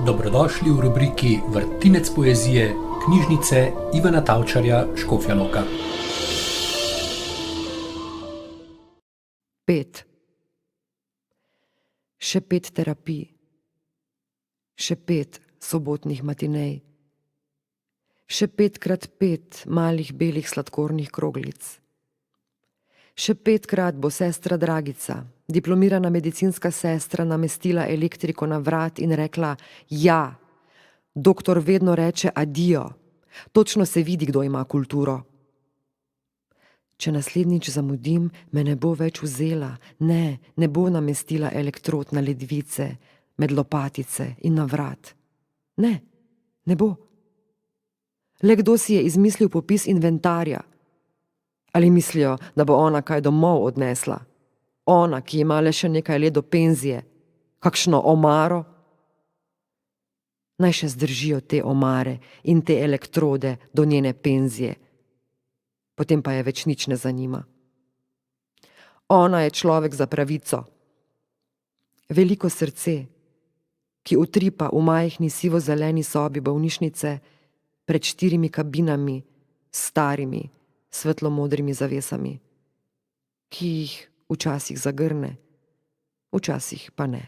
Dobrodošli v rubriki Vrtinec poezije knjižnice Ivana Tavčarja Škofja Loka. 5. Še 5 terapij, še 5 sobotnih matinej, še 5x5 malih belih sladkornih kroglic. Še 5krat bo sestra Dragica, diplomirana medicinska sestra, namestila elektriko na vrat in rekla: ja, doktor vedno reče adijo, točno se vidi, kdo ima kulturo. Če naslednjič zamudim, me ne bo več vzela, ne bo namestila elektrod na ledvice, med lopatice in na vrat. Ne bo. Le kdo si je izmislil popis inventarja? Ali mislijo, da bo ona kaj domov odnesla? Ona, ki ima le še nekaj let do penzije, kakšno omaro? Naj še zdržijo te omare in te elektrode do njene penzije. Potem pa je več nič ne zanima. Ona je človek za pravico. Veliko srce, ki utripa v majhni sivo-zeleni sobi bolnišnice pred 4 kabinami, starimi, svetlo-modrimi zavesami, ki jih včasih zagrne, včasih pa ne.